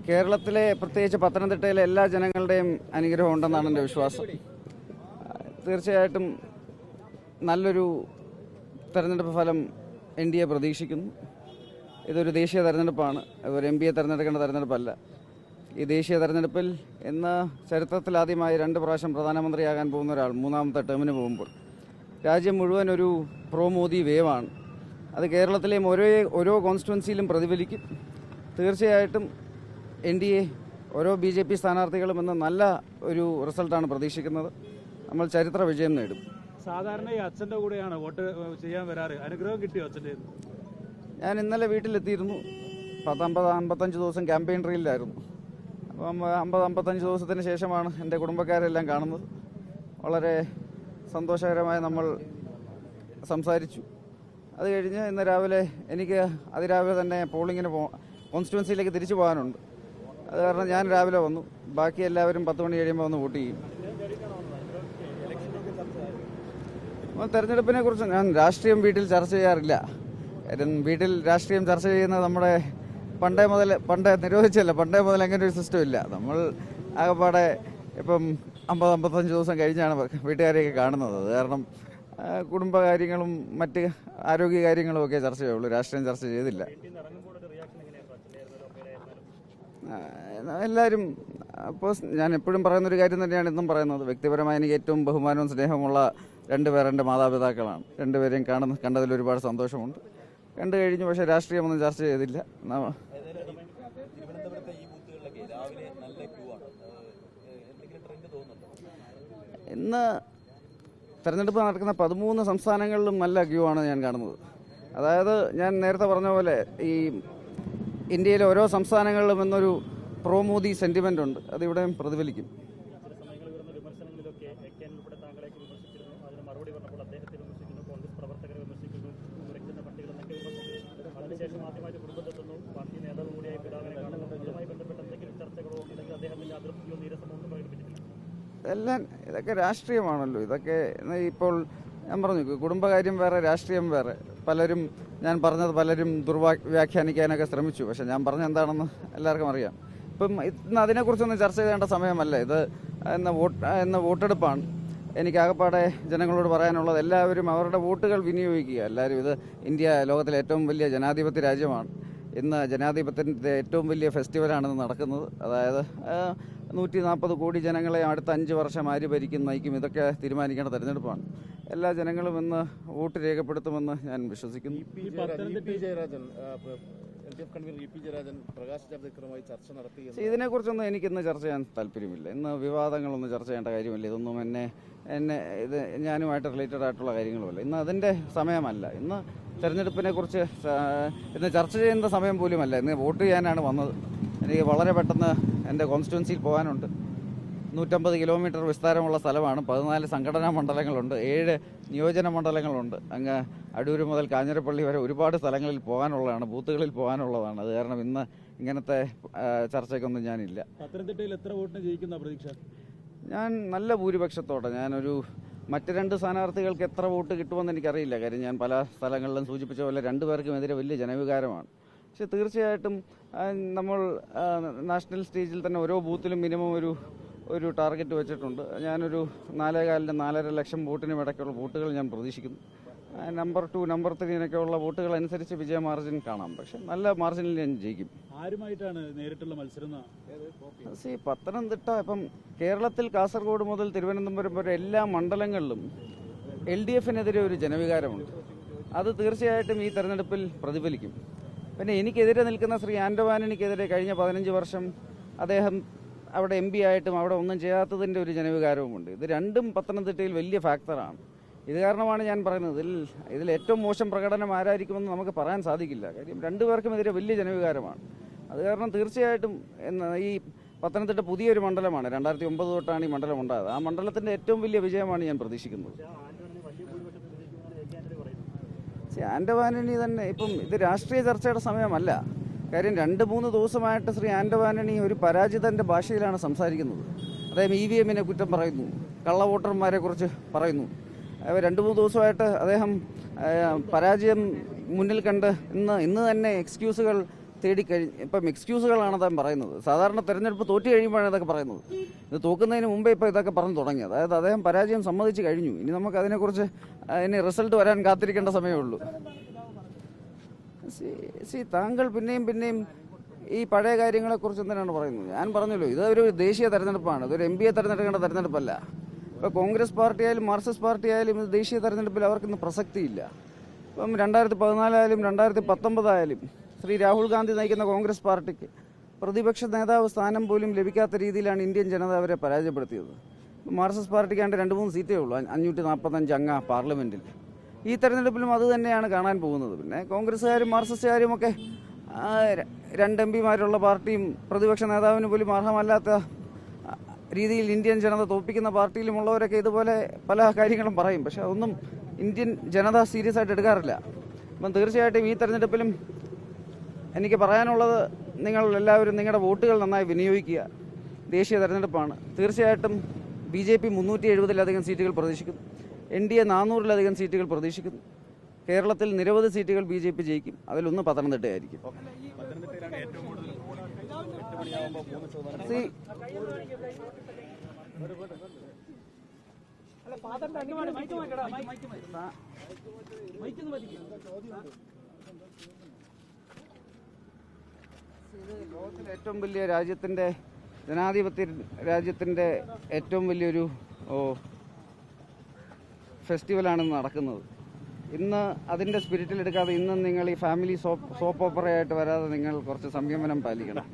കേരളത്തിലെ പ്രത്യേകിച്ച് പത്തനംതിട്ടയിലെ എല്ലാ ജനങ്ങളുടെയും അനുഗ്രഹം ഉണ്ടെന്നാണ് എൻ്റെ വിശ്വാസം. തീർച്ചയായിട്ടും നല്ലൊരു തെരഞ്ഞെടുപ്പ് ഫലം NDA പ്രതീക്ഷിക്കുന്നു. ഇതൊരു ദേശീയ തെരഞ്ഞെടുപ്പാണ്, ഒരു MPയെ തിരഞ്ഞെടുക്കേണ്ട തെരഞ്ഞെടുപ്പല്ല. ഈ ദേശീയ തെരഞ്ഞെടുപ്പിൽ ഇന്ന് ചരിത്രത്തിലാദ്യമായി 2 പ്രാവശ്യം പ്രധാനമന്ത്രിയാകാൻ പോകുന്ന ഒരാൾ മൂന്നാമത്തെ ടേമിന് പോകുമ്പോൾ രാജ്യം മുഴുവൻ ഒരു പ്രോ മോദി വേവാണ്. അത് കേരളത്തിലെയും ഓരോ കോൺസ്റ്റിറ്റ്യുവൻസിയിലും പ്രതിഫലിക്കും. തീർച്ചയായിട്ടും NDA ഓരോ BJP സ്ഥാനാർത്ഥികളും ഇന്ന് നല്ല ഒരു റിസൾട്ടാണ് പ്രതീക്ഷിക്കുന്നത്. നമ്മൾ ചരിത്ര വിജയം നേടും. സാധാരണ ഈ അച്ഛൻ്റെ കൂടെയാണ് വോട്ട് ചെയ്യാൻ വരാറ്. അനുഗ്രഹം കിട്ടിയോ അച്ഛൻ്റെ? ഞാൻ ഇന്നലെ വീട്ടിലെത്തിയിരുന്നു. 50-55 ദിവസം ക്യാമ്പയിൻ ട്രെയിനിലായിരുന്നു. അപ്പം 50-55 ദിവസത്തിന് ശേഷമാണ് എൻ്റെ കുടുംബക്കാരെല്ലാം കാണുന്നത്. വളരെ സന്തോഷകരമായി നമ്മൾ സംസാരിച്ചു. അത് കഴിഞ്ഞ് ഇന്ന് രാവിലെ എനിക്ക് അതിരാവിലെ തന്നെ പോളിങ്ങിന് കോൺസ്റ്റിറ്റ്യുവൻസിയിലേക്ക് തിരിച്ചു പോകാനുണ്ട്. അത് കാരണം ഞാൻ രാവിലെ വന്നു. ബാക്കി എല്ലാവരും 10 മണി കഴിയുമ്പോൾ വന്ന് വോട്ട് ചെയ്യും. തെരഞ്ഞെടുപ്പിനെ കുറിച്ച് ഞാൻ രാഷ്ട്രീയം വീട്ടിൽ ചർച്ച ചെയ്യാറില്ല. വീട്ടിൽ രാഷ്ട്രീയം ചർച്ച ചെയ്യുന്നത് നമ്മുടെ പണ്ടേ നിരോധിച്ചല്ല. പണ്ടേ മുതൽ അങ്ങനെ ഒരു സിസ്റ്റം ഇല്ല. നമ്മൾ ആകെപ്പാടെ ഇപ്പം 50-55 ദിവസം കഴിഞ്ഞാണ് വീട്ടുകാരെയൊക്കെ കാണുന്നത്. അത് കാരണം കുടുംബകാര്യങ്ങളും മറ്റ് ആരോഗ്യ കാര്യങ്ങളും ഒക്കെ ചർച്ച ചെയ്യുള്ളൂ. രാഷ്ട്രീയം ചർച്ച ചെയ്തില്ല. എല്ലാവരും ഞാൻ എപ്പോഴും പറയുന്നൊരു കാര്യം തന്നെയാണ് ഇന്നും പറയുന്നത്. വ്യക്തിപരമായി എനിക്ക് ഏറ്റവും ബഹുമാനവും സ്നേഹമുള്ള 2 പേർ എൻ്റെ മാതാപിതാക്കളാണ്. 2 പേരെയും കണ്ടതിൽ ഒരുപാട് സന്തോഷമുണ്ട്. കണ്ടു കഴിഞ്ഞു. പക്ഷേ രാഷ്ട്രീയമൊന്നും ചർച്ച ചെയ്തില്ല. ഇന്ന് തെരഞ്ഞെടുപ്പ് നടക്കുന്ന 13 സംസ്ഥാനങ്ങളിലും നല്ല ക്യൂ ആണ് ഞാൻ കാണുന്നത്. അതായത് ഞാൻ നേരത്തെ പറഞ്ഞ പോലെ ഈ ഇന്ത്യയിലെ ഓരോ സംസ്ഥാനങ്ങളിലും എന്നൊരു പ്രോ മോദി സെൻറ്റിമെൻ്റ് ഉണ്ട്. അതിവിടെയും പ്രതിഫലിക്കും. ഇതൊക്കെ രാഷ്ട്രീയമാണല്ലോ. ഇതൊക്കെ ഇപ്പോൾ ഞാൻ പറഞ്ഞു, കുടുംബകാര്യം വേറെ, രാഷ്ട്രീയം വേറെ. ഞാൻ പറഞ്ഞത് പലരും വ്യാഖ്യാനിക്കാനൊക്കെ ശ്രമിച്ചു. പക്ഷെ ഞാൻ പറഞ്ഞ എന്താണെന്ന് എല്ലാവർക്കും അറിയാം. ഇപ്പം ഇന്ന് അതിനെക്കുറിച്ചൊന്നും ചർച്ച ചെയ്യേണ്ട സമയമല്ല. ഇത് ഇന്ന് വോട്ടെടുപ്പാണ്. എനിക്കാകപ്പാടെ ജനങ്ങളോട് പറയാനുള്ളത് എല്ലാവരും അവരുടെ വോട്ടുകൾ വിനിയോഗിക്കുക. എല്ലാവരും ഇന്ത്യ ലോകത്തിലെ ഏറ്റവും വലിയ ജനാധിപത്യ രാജ്യമാണ്. ഇന്ന് ജനാധിപത്യത്തിൻ്റെ ഏറ്റവും വലിയ ഫെസ്റ്റിവലാണിന്ന് നടക്കുന്നത്. അതായത് 140 കോടി ജനങ്ങളെ അടുത്ത 5 വർഷം ആര് ഭരിക്കും നയിക്കും ഇതൊക്കെ തീരുമാനിക്കേണ്ട തെരഞ്ഞെടുപ്പാണ്. എല്ലാ ജനങ്ങളും ഇന്ന് വോട്ട് രേഖപ്പെടുത്തുമെന്ന് ഞാൻ വിശ്വസിക്കുന്നു. ഇതിനെക്കുറിച്ചൊന്നും എനിക്കിന്ന് ചർച്ച ചെയ്യാൻ താല്പര്യമില്ല. ഇന്ന് വിവാദങ്ങളൊന്നും ചർച്ച ചെയ്യേണ്ട കാര്യമില്ല. ഇതൊന്നും ഇത് ഞാനുമായിട്ട് റിലേറ്റഡ് ആയിട്ടുള്ള കാര്യങ്ങളുമല്ല. ഇന്ന് അതിൻ്റെ സമയമല്ല. ഇന്ന് തെരഞ്ഞെടുപ്പിനെ കുറിച്ച് ഇന്ന് ചർച്ച ചെയ്യുന്ന സമയം പോലുമല്ല. ഇന്ന് വോട്ട് ചെയ്യാനാണ് വന്നത്. എനിക്ക് വളരെ പെട്ടെന്ന് എൻ്റെ കോൺസ്റ്റിറ്റ്യുവൻസിയിൽ പോകാനുണ്ട്. 150 കിലോമീറ്റർ വിസ്താരമുള്ള സ്ഥലമാണ്. 14 സംഘടനാ മണ്ഡലങ്ങളുണ്ട്. 7 നിയോജന മണ്ഡലങ്ങളുണ്ട്. അങ്ങ് അടൂർ മുതൽ കാഞ്ഞിരപ്പള്ളി വരെ ഒരുപാട് സ്ഥലങ്ങളിൽ പോകാനുള്ളതാണ്, ബൂത്തുകളിൽ പോകാനുള്ളതാണ്. അത് കാരണം ഇന്ന് ഇങ്ങനത്തെ ചർച്ചയ്ക്കൊന്നും ഞാനില്ല. പത്തനംതിട്ടയിൽ എത്ര വോട്ടിന് ജയിക്കുന്ന പ്രതീക്ഷ? ഞാൻ നല്ല ഭൂരിപക്ഷത്തോടെ മറ്റ് 2 സ്ഥാനാർത്ഥികൾക്ക് എത്ര വോട്ട് കിട്ടുമെന്ന് എനിക്കറിയില്ല. കാര്യം ഞാൻ പല സ്ഥലങ്ങളിലും സൂചിപ്പിച്ച പോലെ 2 പേർക്കുമെതിരെ വലിയ ജനവികാരമാണ്. പക്ഷെ തീർച്ചയായിട്ടും നമ്മൾ നാഷണൽ സ്റ്റേജിൽ തന്നെ ഓരോ ബൂത്തിലും മിനിമം ഒരു ടാർഗറ്റ് വെച്ചിട്ടുണ്ട്. ഞാനൊരു 4,4 ലക്ഷം വോട്ടിനും ഇടയ്ക്കുള്ള വോട്ടുകൾ ഞാൻ പ്രതീക്ഷിക്കുന്നു. നമ്പർ 2, നമ്പർ 3 ഉള്ള വോട്ടുകൾ അനുസരിച്ച് വിജയ മാർജിൻ കാണാം. പക്ഷെ നല്ല മാർജിനിൽ ഞാൻ ജയിക്കും. ആരുമായിട്ടാണ് നേരിട്ടുള്ള മത്സരം? പത്തനംതിട്ട ഇപ്പം കേരളത്തിൽ കാസർഗോഡ് മുതൽ തിരുവനന്തപുരം വരെ എല്ലാ മണ്ഡലങ്ങളിലും LDFനെതിരെ ഒരു ജനവികാരമുണ്ട്. അത് തീർച്ചയായിട്ടും ഈ തെരഞ്ഞെടുപ്പിൽ പ്രതിഫലിക്കും. പിന്നെ എനിക്കെതിരെ നിൽക്കുന്ന ശ്രീ ആന്റോ ആന്റണിക്കെതിരെ കഴിഞ്ഞ 15 വർഷം അദ്ദേഹം അവിടെ MP ആയിട്ടും അവിടെ ഒന്നും ചെയ്യാത്തതിൻ്റെ ഒരു ജനവികാരവുമുണ്ട്. ഇത് രണ്ടും പത്തനംതിട്ടയിൽ വലിയ ഫാക്ടറാണ്. ഇത് കാരണമാണ് ഞാൻ പറയുന്നത് ഇതിൽ ഏറ്റവും മോശം പ്രകടനം ആരായിരിക്കുമെന്ന് നമുക്ക് പറയാൻ സാധിക്കില്ല. കാര്യം 2 പേർക്കുമെതിരെ വലിയ ജനവികാരമാണ്. അത് കാരണം തീർച്ചയായിട്ടും ഈ പത്തനംതിട്ട പുതിയൊരു മണ്ഡലമാണ്. 2009 തൊട്ടാണ് ഈ മണ്ഡലം ഉണ്ടായത്. ആ മണ്ഡലത്തിൻ്റെ ഏറ്റവും വലിയ വിജയമാണ് ഞാൻ പ്രതീക്ഷിക്കുന്നത്. ആന്റോ ആന്റണി തന്നെ ഇപ്പം ഇത് രാഷ്ട്രീയ ചർച്ചയുടെ സമയമല്ല. കാര്യം 2-3 ദിവസമായിട്ട് ശ്രീ ആന്റോ ആന്റണി ഒരു പരാജിതൻ്റെ ഭാഷയിലാണ് സംസാരിക്കുന്നത്. അദ്ദേഹം EVMനെ കുറ്റം പറയുന്നു, കള്ള വോട്ടർമാരെ കുറിച്ച് പറയുന്നു. 2-3 ദിവസമായിട്ട് അദ്ദേഹം പരാജയം മുന്നിൽ കണ്ട് ഇന്ന് തന്നെ എക്സ്ക്യൂസുകൾ ഇപ്പം എക്സ്ക്യൂസുകളാണ് താൻ പറയുന്നത്. സാധാരണ തെരഞ്ഞെടുപ്പ് തോറ്റു കഴിയുമ്പോഴാണ് ഇതൊക്കെ പറയുന്നത്. ഇത് തോക്കുന്നതിന് മുമ്പേ ഇപ്പോൾ ഇതൊക്കെ പറഞ്ഞു തുടങ്ങി. അതായത് അദ്ദേഹം പരാജയം സമ്മതിച്ച് കഴിഞ്ഞു. ഇനി നമുക്ക് അതിനെക്കുറിച്ച് ഇനി റിസൾട്ട് വരാൻ കാത്തിരിക്കേണ്ട സമയമേ ഉള്ളൂ. താങ്കൾ പിന്നെയും ഈ പഴയ കാര്യങ്ങളെക്കുറിച്ച് എന്തിനാണ് പറയുന്നത്? ഞാൻ പറഞ്ഞല്ലോ, ഇതൊരു ദേശീയ തെരഞ്ഞെടുപ്പാണ്. ഇതൊരു MPയെ തെരഞ്ഞെടുക്കേണ്ട തെരഞ്ഞെടുപ്പല്ല. ഇപ്പോൾ കോൺഗ്രസ് പാർട്ടി ആയാലും മാർക്സിസ്റ്റ് പാർട്ടി ആയാലും ഇത് ദേശീയ തെരഞ്ഞെടുപ്പിൽ അവർക്കിന്ന് പ്രസക്തിയില്ല. ഇപ്പം 2014 ആയാലും 2019 ആയാലും ശ്രീ രാഹുൽ ഗാന്ധി നയിക്കുന്ന കോൺഗ്രസ് പാർട്ടിക്ക് പ്രതിപക്ഷ നേതാവ് സ്ഥാനം പോലും ലഭിക്കാത്ത രീതിയിലാണ് ഇന്ത്യൻ ജനത അവരെ പരാജയപ്പെടുത്തിയത്. മാർക്സിസ്റ്റ് പാർട്ടിക്കാണ്ട് 2-3 സീറ്റേ ഉള്ളൂ 545 അംഗ പാർലമെൻറ്റിൽ. ഈ തെരഞ്ഞെടുപ്പിലും അത് തന്നെയാണ് കാണാൻ പോകുന്നത്. പിന്നെ കോൺഗ്രസ്സുകാരും മാർക്സിസ്റ്റുകാരും ഒക്കെ 2 MPമാരുള്ള പാർട്ടിയും പ്രതിപക്ഷ നേതാവിന് പോലും അർഹമല്ലാത്ത രീതിയിൽ ഇന്ത്യൻ ജനത തോൽപ്പിക്കുന്ന പാർട്ടിയിലുമുള്ളവരൊക്കെ ഇതുപോലെ പല കാര്യങ്ങളും പറയും. പക്ഷെ അതൊന്നും ഇന്ത്യൻ ജനത സീരിയസ് ആയിട്ട് എടുക്കാറില്ല. അപ്പം തീർച്ചയായിട്ടും ഈ തെരഞ്ഞെടുപ്പിലും എനിക്ക് പറയാനുള്ളത്, നിങ്ങൾ എല്ലാവരും നിങ്ങളുടെ വോട്ടുകൾ നന്നായി വിനിയോഗിക്കുക. ദേശീയ തെരഞ്ഞെടുപ്പാണ്. തീർച്ചയായിട്ടും BJP 370-ലധികം സീറ്റുകൾ പ്രതീക്ഷിക്കുന്നു. NDA 400-ലധികം സീറ്റുകൾ പ്രതീക്ഷിക്കുന്നു. കേരളത്തിൽ നിരവധി സീറ്റുകൾ BJP ജയിക്കും. അതിലൊന്ന് പത്തനംതിട്ടയായിരിക്കും. ലോകത്തിലെ ഏറ്റവും വലിയ ജനാധിപത്യ രാജ്യത്തിൻ്റെ ഏറ്റവും വലിയൊരു ഫെസ്റ്റിവലാണ് നടക്കുന്നത്. ഇന്ന് അതിൻ്റെ സ്പിരിറ്റിലെടുക്കാതെ ഇന്ന് നിങ്ങൾ ഈ ഫാമിലി സോപ്പ് ഓപ്പറയായിട്ട് വരാതെ നിങ്ങൾ കുറച്ച് സംയമനം പാലിക്കണം.